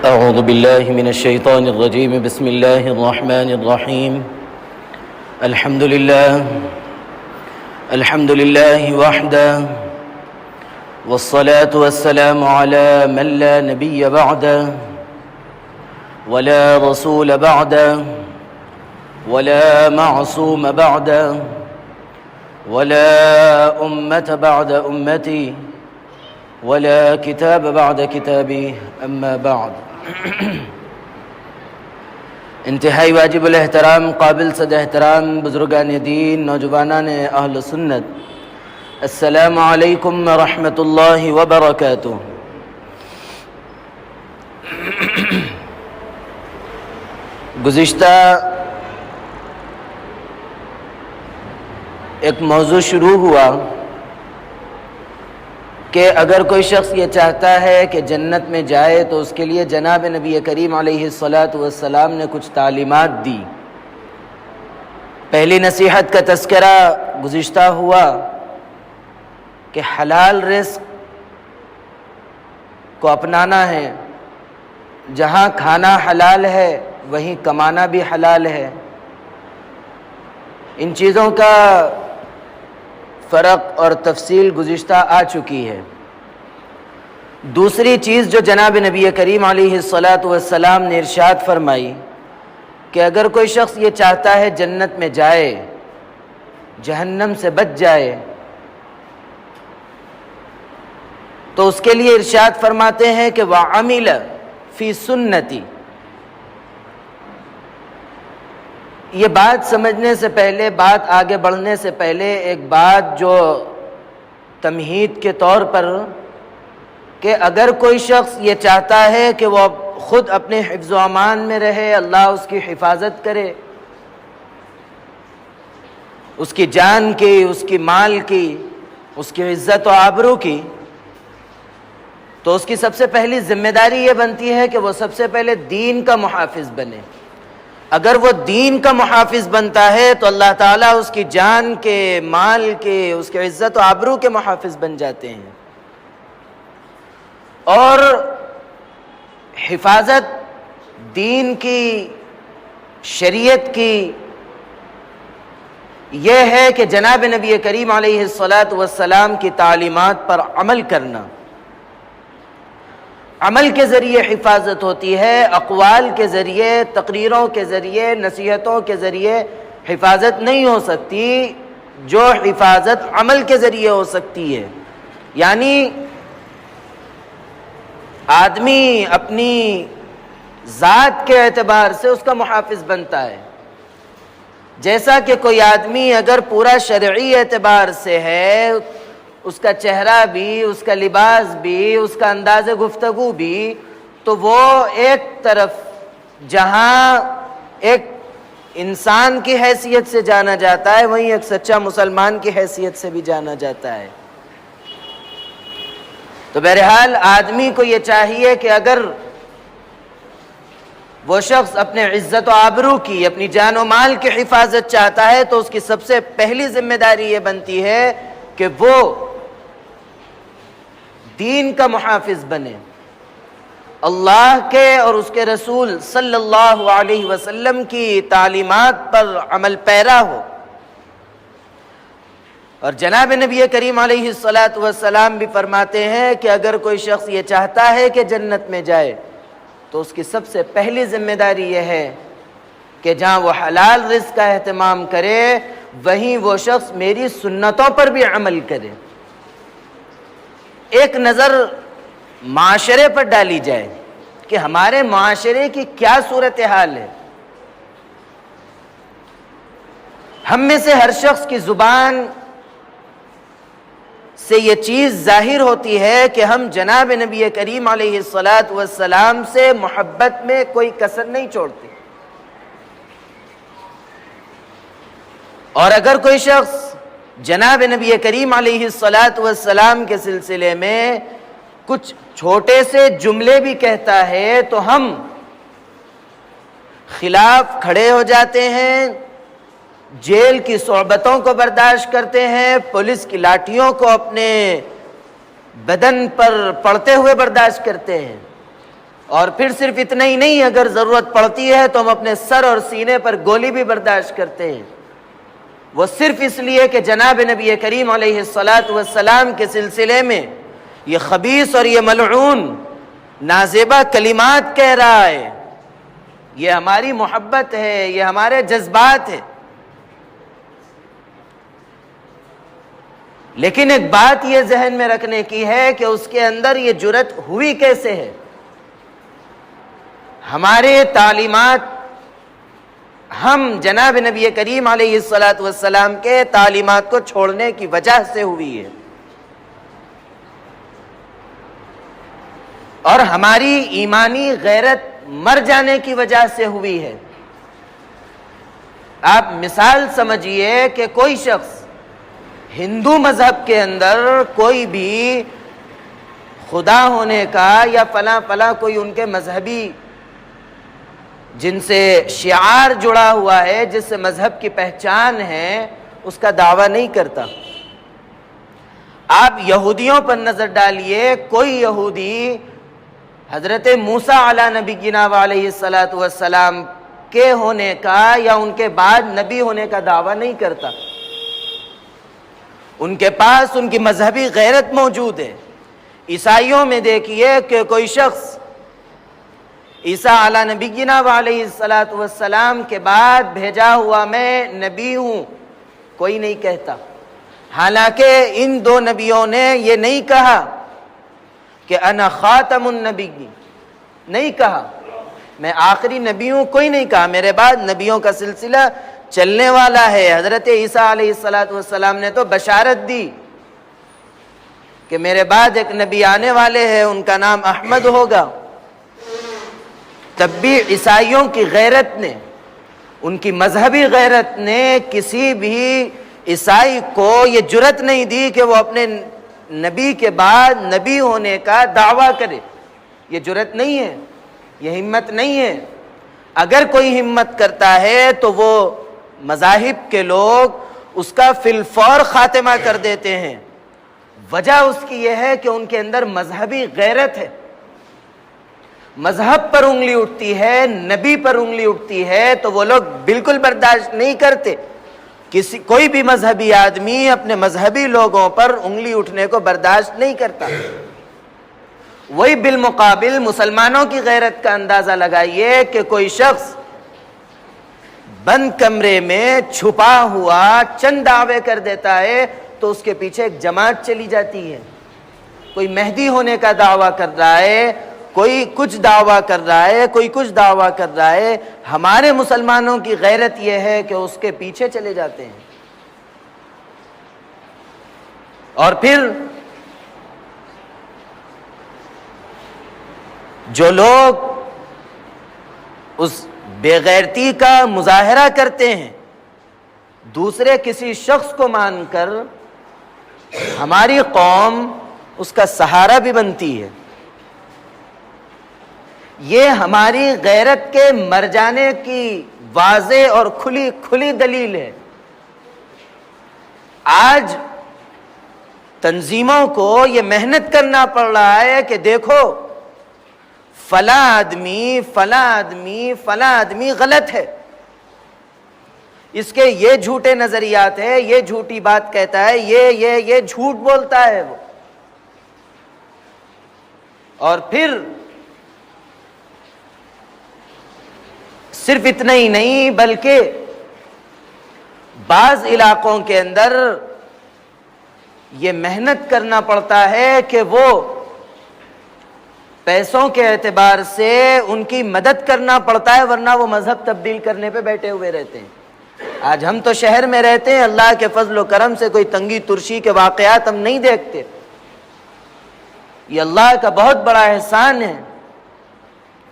أعوذ بالله من الشيطان الرجيم. بسم الله الرحمن الرحيم. الحمد لله وحده، والصلاة والسلام على من لا نبي بعده ولا رسول بعده ولا معصوم بعده ولا أمة بعد أمتي ولا کتاب بعد کتابی اما بعد. انتہائی واجب الاحترام، قابل صد احترام بزرگان دین، نوجوانان اہل سنت، السلام علیکم ورحمۃ اللہ وبرکاتہ. گزشتہ ایک موضوع شروع ہوا کہ اگر کوئی شخص یہ چاہتا ہے کہ جنت میں جائے تو اس کے لیے جناب نبی کریم علیہ الصلاۃ نے کچھ تعلیمات دی. پہلی نصیحت کا تذکرہ گزشتہ ہوا کہ حلال رزق کو اپنانا ہے. جہاں کھانا حلال ہے وہیں کمانا بھی حلال ہے. ان چیزوں کا فرق اور تفصیل گزشتہ آ چکی ہے. دوسری چیز جو جناب نبی کریم علیہ الصلاۃ نے ارشاد فرمائی کہ اگر کوئی شخص یہ چاہتا ہے جنت میں جائے، جہنم سے بچ جائے، تو اس کے لیے ارشاد فرماتے ہیں کہ وَعَمِلَ فِي سُنَّتِي. یہ بات سمجھنے سے پہلے، بات آگے بڑھنے سے پہلے ایک بات جو تمہید کے طور پر، کہ اگر کوئی شخص یہ چاہتا ہے کہ وہ خود اپنے حفظ و امان میں رہے، اللہ اس کی حفاظت کرے، اس کی جان کی، اس کی مال کی، اس کی عزت و آبرو کی، تو اس کی سب سے پہلی ذمہ داری یہ بنتی ہے کہ وہ سب سے پہلے دین کا محافظ بنے. اگر وہ دین کا محافظ بنتا ہے تو اللہ تعالیٰ اس کی جان کے، مال کے، اس کے عزت و آبرو کے محافظ بن جاتے ہیں. اور حفاظت دین کی، شریعت کی، یہ ہے کہ جناب نبی کریم علیہ الصلاۃ کی تعلیمات پر عمل کرنا. عمل کے ذریعے حفاظت ہوتی ہے، اقوال کے ذریعے، تقریروں کے ذریعے، نصیحتوں کے ذریعے حفاظت نہیں ہو سکتی. جو حفاظت عمل کے ذریعے ہو سکتی ہے، یعنی آدمی اپنی ذات کے اعتبار سے اس کا محافظ بنتا ہے. جیسا کہ کوئی آدمی اگر پورا شرعی اعتبار سے ہے، اس کا چہرہ بھی، اس کا لباس بھی، اس کا انداز گفتگو بھی، تو وہ ایک طرف جہاں ایک انسان کی حیثیت سے جانا جاتا ہے، وہیں ایک سچا مسلمان کی حیثیت سے بھی جانا جاتا ہے. تو بہرحال آدمی کو یہ چاہیے کہ اگر وہ شخص اپنے عزت و آبرو کی، اپنی جان و مال کی حفاظت چاہتا ہے تو اس کی سب سے پہلی ذمہ داری یہ بنتی ہے کہ وہ دین کا محافظ بنے، اللہ کے اور اس کے رسول صلی اللہ علیہ وسلم کی تعلیمات پر عمل پیرا ہو. اور جناب نبی کریم علیہ الصلاۃ بھی فرماتے ہیں کہ اگر کوئی شخص یہ چاہتا ہے کہ جنت میں جائے تو اس کی سب سے پہلی ذمہ داری یہ ہے کہ جہاں وہ حلال رزق کا اہتمام کرے، وہیں وہ شخص میری سنتوں پر بھی عمل کرے. ایک نظر معاشرے پر ڈالی جائے کہ ہمارے معاشرے کی کیا صورتحال ہے. ہم میں سے ہر شخص کی زبان سے یہ چیز ظاہر ہوتی ہے کہ ہم جناب نبی کریم علیہ الصلاۃ سے محبت میں کوئی کسر نہیں چھوڑتے. اور اگر کوئی شخص جناب نبی کریم علیہ الصلاۃ کے سلسلے میں کچھ چھوٹے سے جملے بھی کہتا ہے تو ہم خلاف کھڑے ہو جاتے ہیں، جیل کی صعوبتوں کو برداشت کرتے ہیں، پولیس کی لاٹھیوں کو اپنے بدن پر پڑتے ہوئے برداشت کرتے ہیں. اور پھر صرف اتنا ہی نہیں، اگر ضرورت پڑتی ہے تو ہم اپنے سر اور سینے پر گولی بھی برداشت کرتے ہیں، وہ صرف اس لیے کہ جناب نبی کریم علیہ الصلاۃ والسلام کے سلسلے میں یہ خبیث اور یہ ملعون نازیبہ کلمات کہہ رہا ہے۔ یہ ہماری محبت ہے، یہ ہمارے جذبات ہے۔ لیکن ایک بات یہ ذہن میں رکھنے کی ہے کہ اس کے اندر یہ جرأت ہوئی کیسے ہے۔ ہمارے تعلیمات، ہم جناب نبی کریم علیہ الصلاۃ والسلام کے تعلیمات کو چھوڑنے کی وجہ سے ہوئی ہے، اور ہماری ایمانی غیرت مر جانے کی وجہ سے ہوئی ہے۔ آپ مثال سمجھیے کہ کوئی شخص ہندو مذہب کے اندر کوئی بھی خدا ہونے کا یا فلاں فلاں کوئی ان کے مذہبی جن سے شعار جڑا ہوا ہے، جس سے مذہب کی پہچان ہے، اس کا دعویٰ نہیں کرتا۔ آپ یہودیوں پر نظر ڈالیے، کوئی یہودی حضرت موسیٰ علیہ نبینا علیہ الصلاۃ والسلام کے ہونے کا یا ان کے بعد نبی ہونے کا دعویٰ نہیں کرتا۔ ان کے پاس ان کی مذہبی غیرت موجود ہے۔ عیسائیوں میں دیکھیے کہ کوئی شخص عیسیٰ علیہ نبینا علیہ الصلاۃ والسلام کے بعد بھیجا ہوا میں نبی ہوں، کوئی نہیں کہتا۔ حالانکہ ان دو نبیوں نے یہ نہیں کہا کہ انا خاتم النبی، نہیں کہا میں آخری نبی ہوں، کوئی نہیں کہا۔ میرے بعد نبیوں کا سلسلہ چلنے والا ہے۔ حضرت عیسیٰ علیہ الصلاۃ والسلام نے تو بشارت دی کہ میرے بعد ایک نبی آنے والے ہیں، ان کا نام احمد ہوگا۔ تب بھی عیسائیوں کی غیرت نے، ان کی مذہبی غیرت نے کسی بھی عیسائی کو یہ جرأت نہیں دی کہ وہ اپنے نبی کے بعد نبی ہونے کا دعویٰ کرے۔ یہ جرأت نہیں ہے، یہ ہمت نہیں ہے۔ اگر کوئی ہمت کرتا ہے تو وہ مذاہب کے لوگ اس کا فی الفور خاتمہ کر دیتے ہیں۔ وجہ اس کی یہ ہے کہ ان کے اندر مذہبی غیرت ہے۔ مذہب پر انگلی اٹھتی ہے، نبی پر انگلی اٹھتی ہے تو وہ لوگ بالکل برداشت نہیں کرتے۔ کوئی بھی مذہبی آدمی اپنے مذہبی لوگوں پر انگلی اٹھنے کو برداشت نہیں کرتا۔ وہی بالمقابل مسلمانوں کی غیرت کا اندازہ لگائیے کہ کوئی شخص بند کمرے میں چھپا ہوا چند دعوے کر دیتا ہے تو اس کے پیچھے ایک جماعت چلی جاتی ہے۔ کوئی مہدی ہونے کا دعویٰ کر رہا ہے، کوئی کچھ دعویٰ کر رہا ہے، کوئی کچھ دعویٰ کر رہا ہے۔ ہمارے مسلمانوں کی غیرت یہ ہے کہ اس کے پیچھے چلے جاتے ہیں۔ اور پھر جو لوگ اس بے غیرتی کا مظاہرہ کرتے ہیں، دوسرے کسی شخص کو مان کر، ہماری قوم اس کا سہارا بھی بنتی ہے۔ یہ ہماری غیرت کے مر جانے کی واضح اور کھلی دلیل ہے۔ آج تنظیموں کو یہ محنت کرنا پڑ رہا ہے کہ دیکھو فلاں آدمی غلط ہے، اس کے یہ جھوٹے نظریات ہیں، یہ جھوٹی بات کہتا ہے، یہ جھوٹ بولتا ہے وہ۔ اور پھر صرف اتنا ہی نہیں بلکہ بعض علاقوں کے اندر یہ محنت کرنا پڑتا ہے کہ وہ پیسوں کے اعتبار سے ان کی مدد کرنا پڑتا ہے، ورنہ وہ مذہب تبدیل کرنے پہ بیٹھے ہوئے رہتے ہیں۔ آج ہم تو شہر میں رہتے ہیں، اللہ کے فضل و کرم سے کوئی تنگی ترشی کے واقعات ہم نہیں دیکھتے۔ یہ اللہ کا بہت بڑا احسان ہے،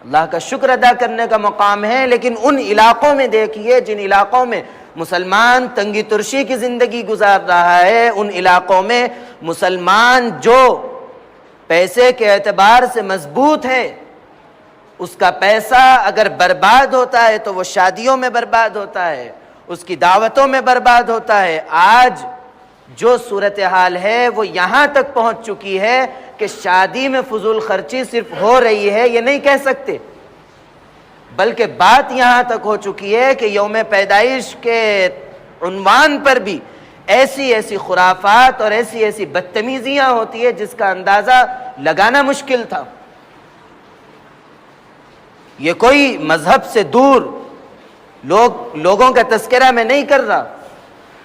اللہ کا شکر ادا کرنے کا مقام ہے۔ لیکن ان علاقوں میں دیکھیے جن علاقوں میں مسلمان تنگی ترشی کی زندگی گزار رہا ہے، ان علاقوں میں مسلمان جو پیسے کے اعتبار سے مضبوط ہے، اس کا پیسہ اگر برباد ہوتا ہے تو وہ شادیوں میں برباد ہوتا ہے، اس کی دعوتوں میں برباد ہوتا ہے۔ آج جو صورتحال ہے وہ یہاں تک پہنچ چکی ہے کہ شادی میں فضول خرچی صرف ہو رہی ہے یہ نہیں کہہ سکتے، بلکہ بات یہاں تک ہو چکی ہے کہ یوم پیدائش کے عنوان پر بھی ایسی ایسی خرافات اور ایسی ایسی بدتمیزیاں ہوتی ہے جس کا اندازہ لگانا مشکل تھا۔ یہ کوئی مذہب سے دور لوگوں کا تذکرہ میں نہیں کر رہا،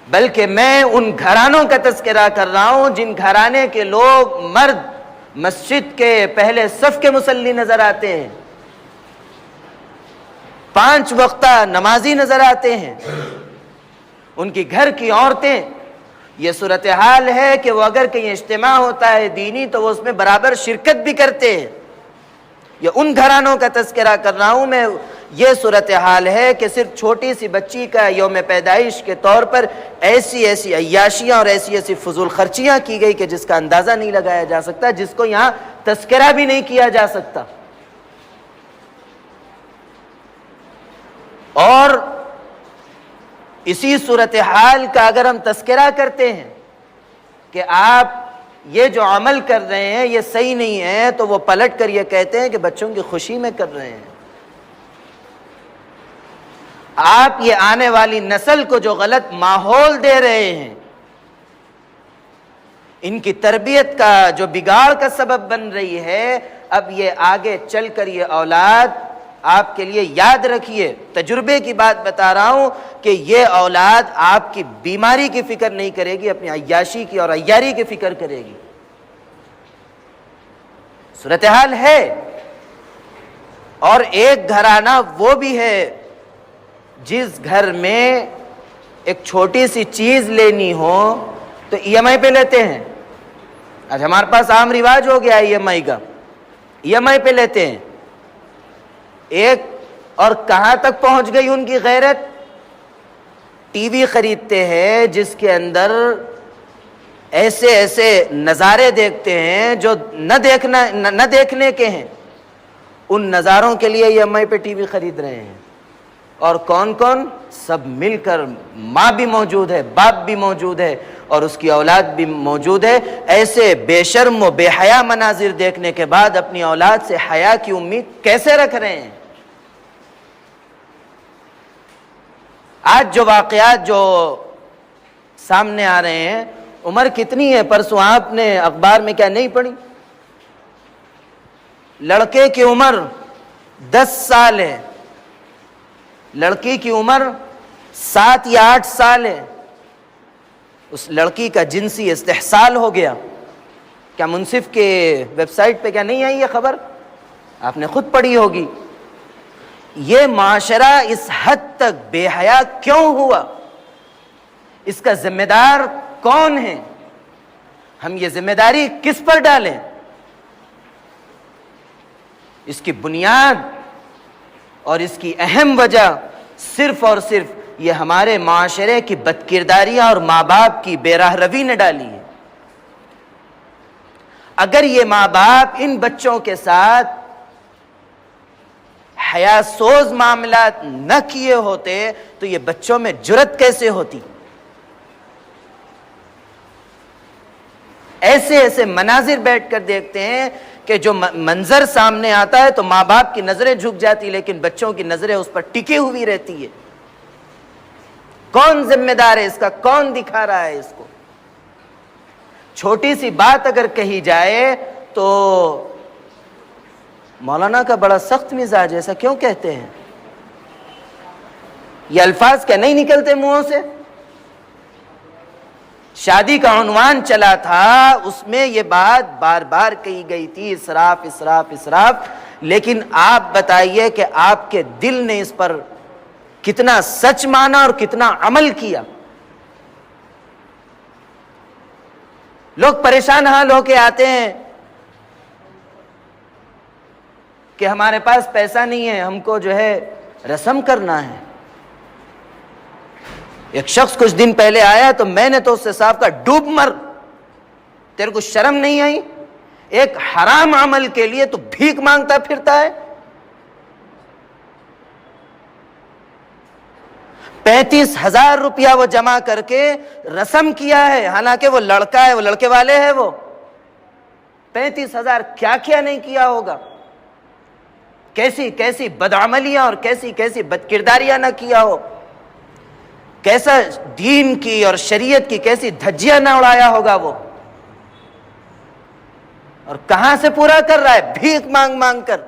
بلکہ میں ان گھرانوں کا تذکرہ کر رہا ہوں جن گھرانے کے لوگ مرد مسجد کے پہلے صف کے مصلی نظر آتے ہیں، 5 وقتہ نمازی نظر آتے ہیں، ان کی گھر کی عورتیں، یہ صورتحال ہے کہ وہ اگر کہیں اجتماع ہوتا ہے دینی تو وہ اس میں برابر شرکت بھی کرتے ہیں۔ یہ ان گھرانوں کا تذکرہ کر رہا ہوں میں، یہ صورتحال ہے کہ صرف چھوٹی سی بچی کا یوم پیدائش کے طور پر ایسی ایسی عیاشیاں اور ایسی ایسی فضول خرچیاں کی گئی کہ جس کا اندازہ نہیں لگایا جا سکتا، جس کو یہاں تذکرہ بھی نہیں کیا جا سکتا۔ اور اسی صورتحال کا اگر ہم تذکرہ کرتے ہیں کہ آپ یہ جو عمل کر رہے ہیں یہ صحیح نہیں ہے، تو وہ پلٹ کر یہ کہتے ہیں کہ بچوں کی خوشی میں کر رہے ہیں۔ آپ یہ آنے والی نسل کو جو غلط ماحول دے رہے ہیں، ان کی تربیت کا جو بگاڑ کا سبب بن رہی ہے، اب یہ آگے چل کر یہ اولاد آپ کے لیے یاد رکھیے، تجربے کی بات بتا رہا ہوں کہ یہ اولاد آپ کی بیماری کی فکر نہیں کرے گی، اپنی عیاشی کی اور عیاری کی فکر کرے گی۔ صورتحال ہے۔ اور ایک گھرانہ وہ بھی ہے جس گھر میں ایک چھوٹی سی چیز لینی ہو تو ای ایم آئی پہ لیتے ہیں۔ آج ہمارے پاس عام رواج ہو گیا ای ایم آئی کا، ای ایم آئی پہ لیتے ہیں۔ ایک اور کہاں تک پہنچ گئی ان کی غیرت، ٹی وی خریدتے ہیں جس کے اندر ایسے ایسے نظارے دیکھتے ہیں جو نہ دیکھنے کے ہیں، ان نظاروں کے لیے ای ایم آئی پہ ٹی وی خرید رہے ہیں۔ اور کون کون؟ سب مل کر، ماں بھی موجود ہے، باپ بھی موجود ہے اور اس کی اولاد بھی موجود ہے۔ ایسے بے شرم و بے حیا مناظر دیکھنے کے بعد اپنی اولاد سے حیا کی امید کیسے رکھ رہے ہیں؟ آج جو واقعات جو سامنے آ رہے ہیں، عمر کتنی ہے؟ پرسوں آپ نے اخبار میں کیا نہیں پڑھی؟ لڑکے کی عمر 10 سال ہے، لڑکی کی عمر 7 یا 8 سال ہے، اس لڑکی کا جنسی استحصال ہو گیا۔ کیا منصف کے ویب سائٹ پہ کیا نہیں آئی یہ خبر؟ آپ نے خود پڑھی ہوگی۔ یہ معاشرہ اس حد تک بے حیا کیوں ہوا؟ اس کا ذمہ دار کون ہے؟ ہم یہ ذمہ داری کس پر ڈالیں؟ اس کی بنیاد اور اس کی اہم وجہ صرف اور صرف یہ ہمارے معاشرے کی بدکرداریاں اور ماں باپ کی بے راہ روی نے ڈالی ہے۔ اگر یہ ماں باپ ان بچوں کے ساتھ حیا سوز معاملات نہ کیے ہوتے تو یہ بچوں میں جرأت کیسے ہوتی؟ ایسے ایسے مناظر بیٹھ کر دیکھتے ہیں کہ جو منظر سامنے آتا ہے تو ماں باپ کی نظریں جھک جاتی، لیکن بچوں کی نظریں اس پر ٹکی ہوئی رہتی ہے۔ کون ذمہ دار ہے اس کا؟ کون دکھا رہا ہے اس کو؟ چھوٹی سی بات اگر کہی جائے تو مولانا کا بڑا سخت مزاج، ایسا کیوں کہتے ہیں؟ یہ الفاظ کیا نہیں نکلتے منہوں سے؟ شادی کا عنوان چلا تھا، اس میں یہ بات بار بار کہی گئی تھی، اسراف اسراف اسراف، لیکن آپ بتائیے کہ آپ کے دل نے اس پر کتنا سچ مانا اور کتنا عمل کیا؟ لوگ پریشان حال ہو کے آتے ہیں کہ ہمارے پاس پیسہ نہیں ہے، ہم کو جو ہے رسم کرنا ہے۔ ایک شخص کچھ دن پہلے آیا تو میں نے تو اس سے صاف کہا، ڈوب مر، تیرے کو شرم نہیں آئی؟ ایک حرام عمل کے لیے تو بھیک مانگتا پھرتا ہے۔ 35,000 روپیہ وہ جمع کر کے رسم کیا ہے، حالانکہ وہ لڑکا ہے، وہ لڑکے والے ہیں، وہ 35,000 کیا کیا نہیں کیا ہوگا، کیسی کیسی بدعملیاں اور کیسی کیسی بدکرداریاں نہ کیا ہو، کیسا دین کی اور شریعت کی کیسی دھجیاں نہ اڑایا ہوگا وہ، اور کہاں سے پورا کر رہا ہے؟ بھیک مانگ مانگ کر۔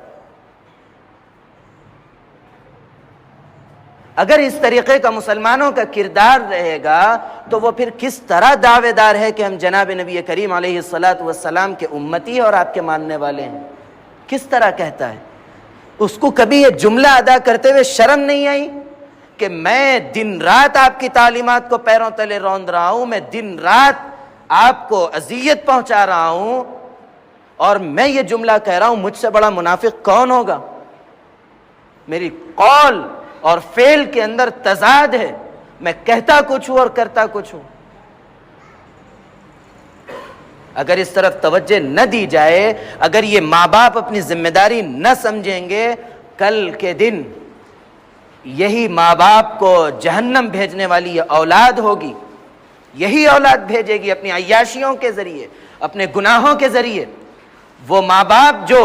اگر اس طریقے کا مسلمانوں کا کردار رہے گا تو وہ پھر کس طرح دعوے دار ہے کہ ہم جناب نبی کریم علیہ الصلاۃ والسلام کے امتی اور آپ کے ماننے والے ہیں؟ کس طرح کہتا ہے؟ اس کو کبھی یہ جملہ ادا کرتے ہوئے شرم نہیں آئی کہ میں دن رات آپ کی تعلیمات کو پیروں تلے روند رہا ہوں، میں دن رات آپ کو اذیت پہنچا رہا ہوں، اور میں یہ جملہ کہہ رہا ہوں مجھ سے بڑا منافق کون ہوگا؟ میری قول اور فعل کے اندر تضاد ہے، میں کہتا کچھ ہوں اور کرتا کچھ ہوں۔ اگر اس طرف توجہ نہ دی جائے، اگر یہ ماں باپ اپنی ذمہ داری نہ سمجھیں گے، کل کے دن یہی ماں باپ کو جہنم بھیجنے والی یہ اولاد ہوگی، یہی اولاد بھیجے گی اپنی عیاشیوں کے ذریعے، اپنے گناہوں کے ذریعے۔ وہ ماں باپ جو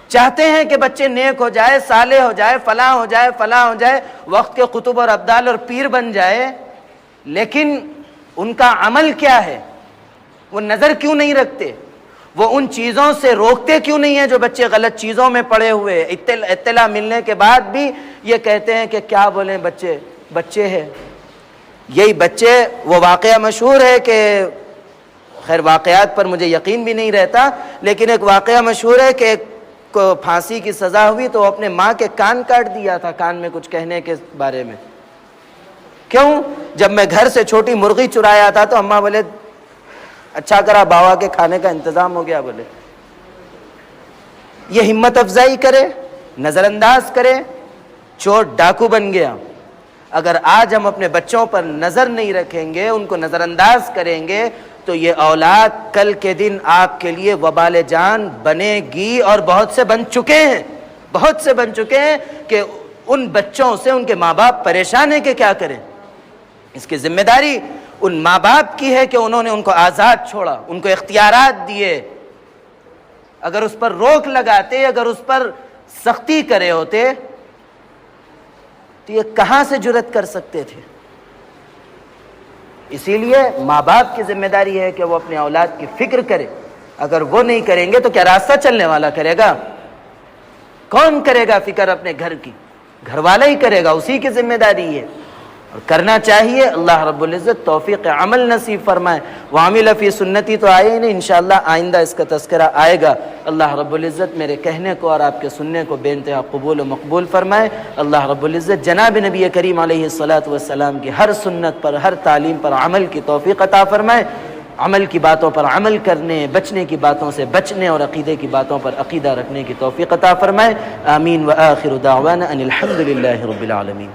چاہتے ہیں کہ بچے نیک ہو جائے، صالح ہو جائے، فلاں ہو جائے، فلاں ہو جائے، وقت کے قطب اور ابدال اور پیر بن جائے، لیکن ان کا عمل کیا ہے؟ وہ نظر کیوں نہیں رکھتے؟ وہ ان چیزوں سے روکتے کیوں نہیں ہیں جو بچے غلط چیزوں میں پڑے ہوئے؟ اطلاع ملنے کے بعد بھی یہ کہتے ہیں کہ کیا بولیں، بچے ہیں۔ یہی بچے، وہ واقعہ مشہور ہے کہ خیر واقعات پر مجھے یقین بھی نہیں رہتا، لیکن ایک واقعہ مشہور ہے کہ ایک کو پھانسی کی سزا ہوئی تو اپنے ماں کے کان کاٹ دیا تھا، کان میں کچھ کہنے کے بارے میں۔ کیوں؟ جب میں گھر سے چھوٹی مرغی چرایا تھا تو اماں بولے اچھا کرا باوا کے کھانے کا انتظام ہو گیا، بولے یہ ہمت افزائی کرے، نظر انداز کرے، چور ڈاکو بن گیا۔ اگر آج ہم اپنے بچوں پر نظر نہیں رکھیں گے، ان کو نظر انداز کریں گے، تو یہ اولاد کل کے دن آپ کے لیے وبال جان بنے گی، اور بہت سے بن چکے ہیں کہ ان بچوں سے ان کے ماں باپ پریشان ہیں کہ کیا کریں۔ اس کی ذمہ داری ان ماں باپ کی ہے کہ انہوں نے ان کو آزاد چھوڑا، ان کو اختیارات دیے۔ اگر اس پر روک لگاتے، اگر اس پر سختی کرے ہوتے تو یہ کہاں سے جرأت کر سکتے تھے؟ اسی لیے ماں باپ کی ذمہ داری ہے کہ وہ اپنے اولاد کی فکر کرے۔ اگر وہ نہیں کریں گے تو کیا راستہ چلنے والا کرے گا؟ کون کرے گا فکر اپنے گھر کی؟ گھر والا ہی کرے گا، اسی کی ذمہ داری ہے، اور کرنا چاہیے۔ اللہ رب العزت توفیق عمل نصیب فرمائے۔ وعمل فی سنتی تو آئے ہی نہیں، انشاءاللہ آئندہ اس کا تذکرہ آئے گا۔ اللہ رب العزت میرے کہنے کو اور آپ کے سننے کو بے انتہا قبول و مقبول فرمائے۔ اللہ رب العزت جناب نبی کریم علیہ الصلاۃ والسلام کی ہر سنت پر، ہر تعلیم پر عمل کی توفیق عطا فرمائے۔ عمل کی باتوں پر عمل کرنے، بچنے کی باتوں سے بچنے، اور عقیدے کی باتوں پر عقیدہ رکھنے کی توفیق عطا فرمائے۔ آمین وآخر دعوانا ان الحمد للہ رب العالمین۔